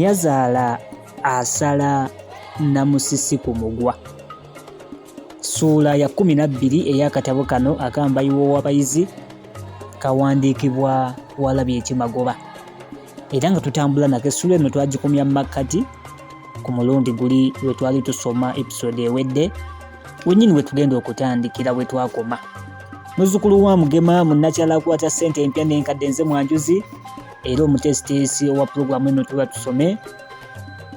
yazaala asala Namusisi ku mugwa. Ssuula ya 12 ey'akatabo kano aka Mbayiwa w'abayizi kawandiikibwa Walabye Kimagoba. Era nga tutambula nako essuula eno twagikomya mu makkati ku mulundi guli we twali tusoma episode ewedde, wennyini we tugenda okutandikira we twakoma. Muzzukulu wa Mugema munnakyala akwata ssente empya n'enkadde nze Mwanjuzi, era omutesiteesi owa pulogulaamu eno tuba tusome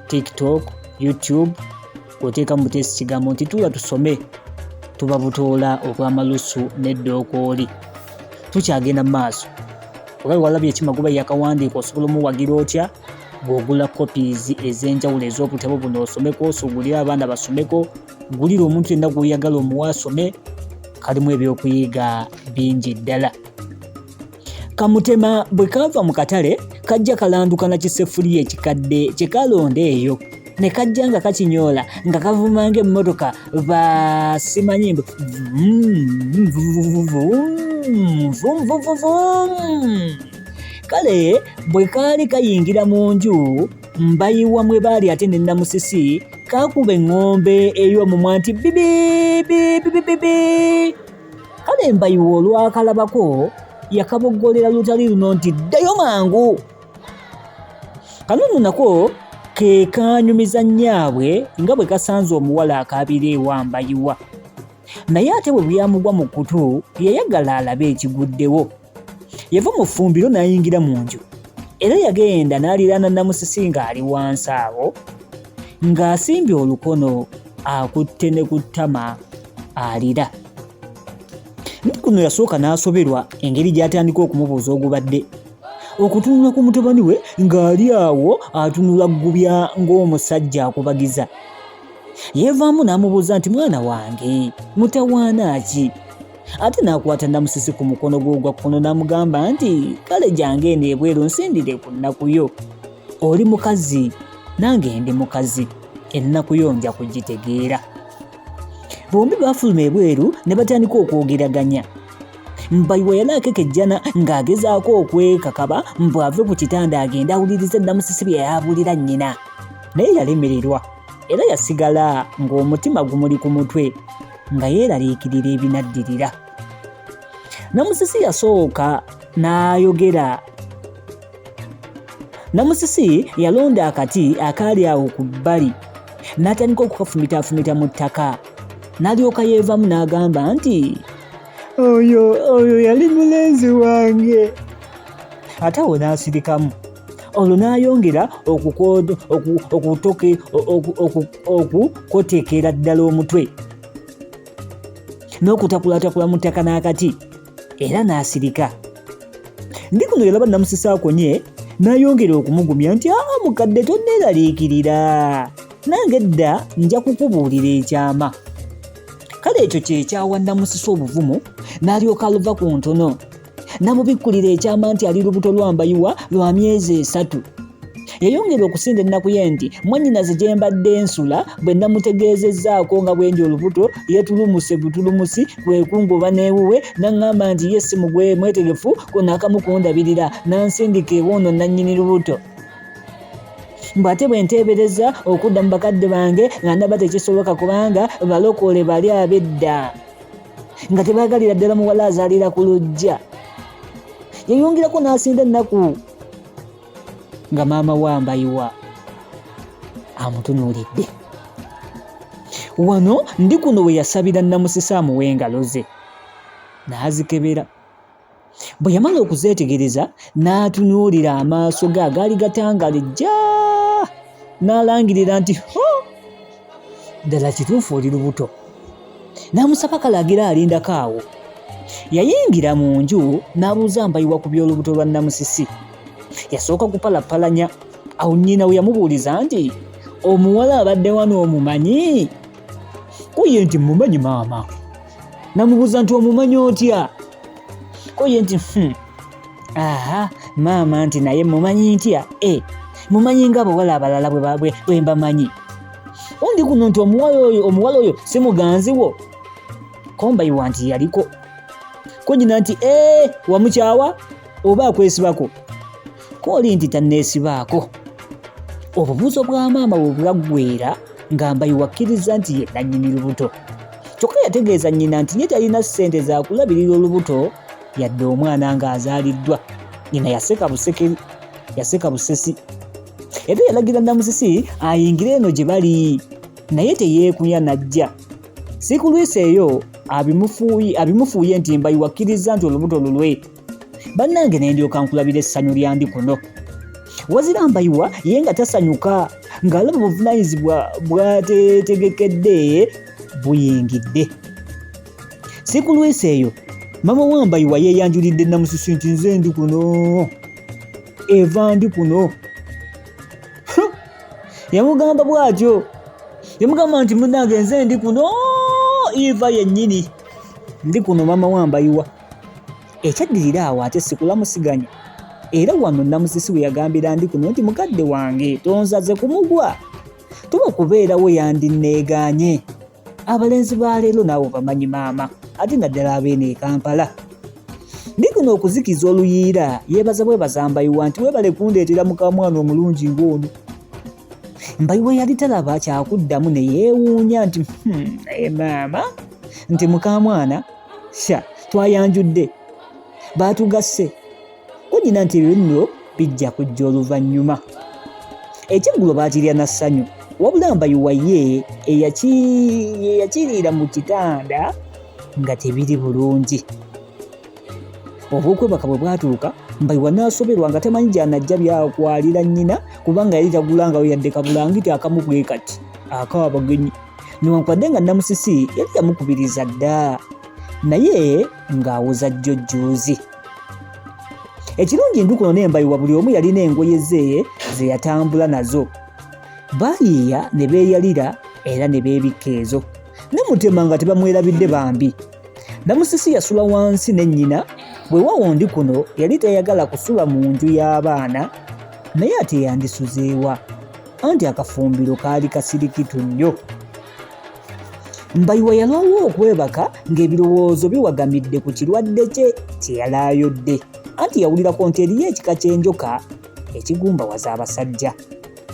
TikTok, YouTube, oteeka mu butesi kigambo nti tuba tusome, tuba butoola okw'amalusu n'eddookooli. Tukyagenda mu maaso. Oba Walabye Kimagoba yakawandiika osobola omuwagira otya bw'ogula copies ez'enjawulo ez'obutabo buno osomeko, osuubulira abaana basomeko, gulira omuntu yenna gw'oyagala omuwa asome, kalimu ebyokuyiga bingi ddala. Kamutema bwe kaava mu katale kajja kalanduka na kiseffuliya ekikadde kye kalonda eyo, ne kajja nga kakinyoola nga kavuma ng'emmotoka basimanyi kale bwe kaali kayingira mu nju Mbayiwa mwe baali ate ne Namusisi, kakuba eŋŋombe ey'omumwa nti bibi. Kale Mbayiwa olwakalabako yakaboggolera lutali luno nti ddayo mangu. Kano nno nako ke kanyumiza nnyaabwe nga bwe kasanze omuwala akaabira ewa Mbayiwa. Naye ate bwe byamugwa mu kutu yayagala alabe ekiguddewo. Yava mu ffumbiro n'ayingira mu nju, era yagenda n'aliraana Namusisi ng'ali wansi awo ng'asimbye olukono akutte ne ku ttama alira. Ndi kuno yasooka n'asoberwa engeri gy'atandika okumubuuza ogubadde, okutunula ku mutabani we ng'ali awo atunula gubya ng'omusajja akubagiza. Yeevaamu n'amubuuza nti mwana wange mutawaana ki? Ate n'akwata Namusisi ku mukono gwe ogwa kkono n'amugamba nti kale jange eno ebweru nsindire ku nnaku yo. Oli mukazi nange ndi mukazi, ennaku yo nja kugitegeera. Bombi baafuluma ebweru ne batandika okwogeraganya. Mbayiwa yali akekejjana ng'agezaako okwekakaba mbu ave ku kitanda agende awulirize Namusisi bye yabuulira nnyina, naye yalemererwa era yasigala ng'omutima gumuli ku mutwe nga yeeraliikirira ebinaddirira. Namusisi yasooka n'ayogera. Namusisi yalonda akati akaali awo ku bbali n'atandika okukafumitaafumita mu ttaka, n'alyoka yeevaamu n'agamba nti oyo yali mulenzi wange. Ate awo n'asirikamu. Olwo n'ayongera okukoteekera ddala omutwe n'okutakulaatakula mu ttaka n'akati, era n'asirika. Ndi kuno yalaba Namusisi akonye n'ayongera okumugumya nti mukadde tonneeraliikirira, nange dda nja kukubuulira ekyama. Kale ekyo kyekyawa Namusisi obuvumu, n'alyoka aluva ku ntono n'amubikkulira ekyama nti ali lubuto lwa Mbayiwa lwa myezi 3. Yayongera okusinda ennaku ye nti mwannyinaze gye mbadde ensula bwe namutegeezezzaako nga bwendi olubuto yetulumuse butulumusi kwekungoba n'ewuwe, n'aŋŋamba nti ye si mugwe mwetegefu konaakamu kundabirira, n'ansindika ewoono nannyini lubuto. Mbu ate bwe nteebereza okudda mu bakadde bange nga ndaba tekisoboka kubanga balokole bali ab'edda nga tebaagalira ddala muwala azaalira ku lujja. Yayongerako n'asinda ennaku nga maama wa Mbayiwa amutunuulidde. Wano ndi kuno we yasabira Namusisi amuwe engalo ze, n'azikebera. Bwe yamala okuzeetegereza n'atunuulira amaaso ge agaali gatangalijja, n'alangirira nti ddala kituufu oli lubuto. N'amusaba kalagira alindako awo. Yayingira mu nju n'abuuza Mbayiwa ku by'olubuto lwa Namusisi. Yasooka kupalapalanya. Awo nnyina we yamubuuliza nti omuwala abadde wano omumanyi? Koye nti mumanyi maama. Namubuuza nti omumanyi otya? Koye nti maama nti naye mumanyi ntya? Mumanyi ng'abawala abalala bwe mbamanyi. Ondi kuno nti omuwala oyo si muganzi wo? Ko Mbayiwa nti yaliko. Ko nnyina nti wamukyawa oba akwesibako? Kooli nti tanneesibaako. obubuuzo bwa maama bwe bwaggweera nga Mbayiwa akkiriza nti ye nannyini lubuto. Kyokka yategeeza nnyina nti ye talina ssente za kulabirira olubuto yadde omwana ng'azaaliddwa. Nnyina yaseka busesi. Era yalagira Namusisi ayingire eno gye bali, naye teyeekunya n'ajja. Si ku lwisi eyo abimufuuye nti Mbayiwa akkiriza nti olubuto lulwe. Bannange ne ndyoka nkulabira essanyu lyandi kuno. Wazira Mbayiwa ye nga tasanyuka ng'alaba obuvunaanyizibwa bwatetegekedde buyingidde. Si ku lwisi eyo maama wa Mbayiwa yeeyanjulidde Namusisi nti nze ndi kuno, Eva ndi kuno. Yamugamba bw'atyo, yamugamba nti munnange nze ndi kuno, Eva yennyini ndi kuno maama wa Mbayiwa. Ekyaddirira awo ate sikulamusiganya. Era wano Namusisi we yagambira ndi kuno nti mukadde wange tonsaze kumugwa, tuba kubeerawo yandinneegaanye. Abalenzi ba leero naawe bamanyi maama, ate naddala abeene e Kampala. Ndi kuno okuzikiza oluyiira, yeebaza Mbayiwa nti weebale kundeetera mukamwana omulungi ng'ono. Mbayiwa yali talaba kyakuddamu ne yeewuunya nti naye maama, nti mukamwana twayanjudde, baatugasse kunyina nti ebyo nno bijja kujja oluvannyuma. Ekyeggulo baatirya na ssanyu, wabula Mbayiwa ye eyakiriira mu kitanda nga tebiri bulungi. Obwokwebaka bwe bwatuuka, Mbayiwa n'asoberwa nga tamanyi gy'anajja byakwalira nnyina kubanga yali tagulangayo yadde kabulangiti akamu bwe kati ak'abagenyi. Newankubadde nga Namusisi yali yamukubiriza dda, naye ng'awuza jjojjoozi. Ekirungi ndukuno ne Mbayiwa buli omu yalina engoye ze yatambula nazo. Baayiiya ne beeyalira era ne beebikka ezo. Namutema nga tebamwerabidde bambi. Namusisi yasula wansi ne nnyina, bwe wawondi kuno yali tayagala kusula mu nju y'abaana, naye ate yandisuzeewa, anti akafumbiro kaali kasirikitu nnyo. Mbayiwa yalwawo okwebaka ng'ebirowoozo biwagamidde ku kirwadde kye yali ayodde, anti yawulirako nti eriyo ekika ky'enjoka ekigumbawaza abasajja.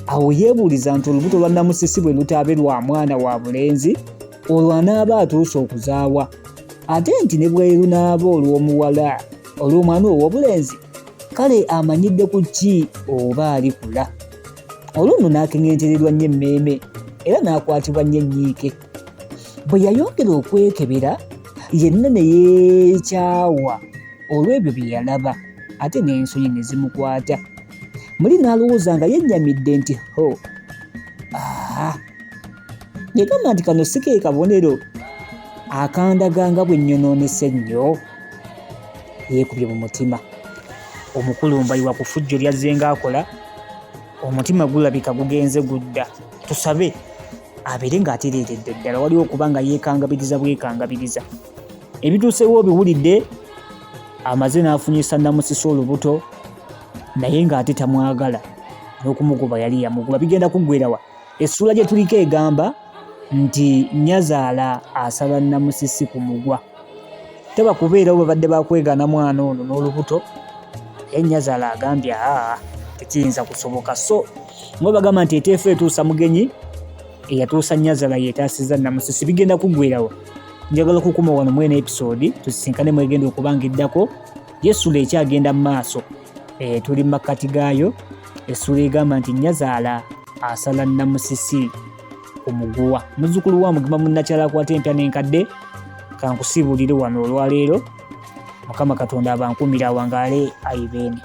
Awo yeebuuliza nti olubuto lwa Namusisi bwe lutaabe lwa mwana wa bulenzi, olwo anaaba atuuse okuzaawa, ate nti ne bwe lunaaba olw'omuwala olw'omwana ow'obulenzi, kale amanyidde ku ki oba alikula. Olwo nno n'akeŋŋentererwa nnyo emmeeme era n'akwatibwa nnyo ennyiike. Bwe yayongera okwekebera, yenna ne yeekyawa olw'ebyo bye yalaba, ate n'ensonyi ne zimukwata. Muli n'alowooza nga yennyamidde nti yagamba nti kano si ke kabonero akandaga nga bwe nnyonoonese nnyo. Yeekubye mu mutima. Omukulu Mbayiwa ku ffujjo lyazze ng'akola, omutima gulabika gugenze gudda. Tusabe abeere ng'atereeredde ddala, waliwo okuba nga yeekangabiriza bwekangabiriza. Ebituusewo biwulidde, amaze n'afunyisa Namusisi olubuto, naye ng'ate tamwagala, n'okumugoba yali yamugoba. Bigenda kuggweerawa. Essula gye tuliko egamba nti nnyazaala asala Namusisi ku mugwa. Teba kubeerawo babadde bakwegaana mwana ono n'olubuto, naye nnyazaala agambye tekiyinza kusoboka. So nga bagamba nti eteefu etuusa mugenyi, eyatuusa nnyazaala yeetaasiza Namusisi. Bigenda kuggweerawo. Njagala kukuma wano mwene episode tusisinkane mwegenda okuba ng'eddako. Essula ekyagenda mu maaso, tuli mu makkati gaayo. Essula egamba nti nnyazaala asala Namusisi ku muguwa. Muzzukulu wa Mugema munnakyala akwata empya n'enkadde, kankusiibulire wano olwaleero. Mukama Katonda abankumira awangaale ayibeene.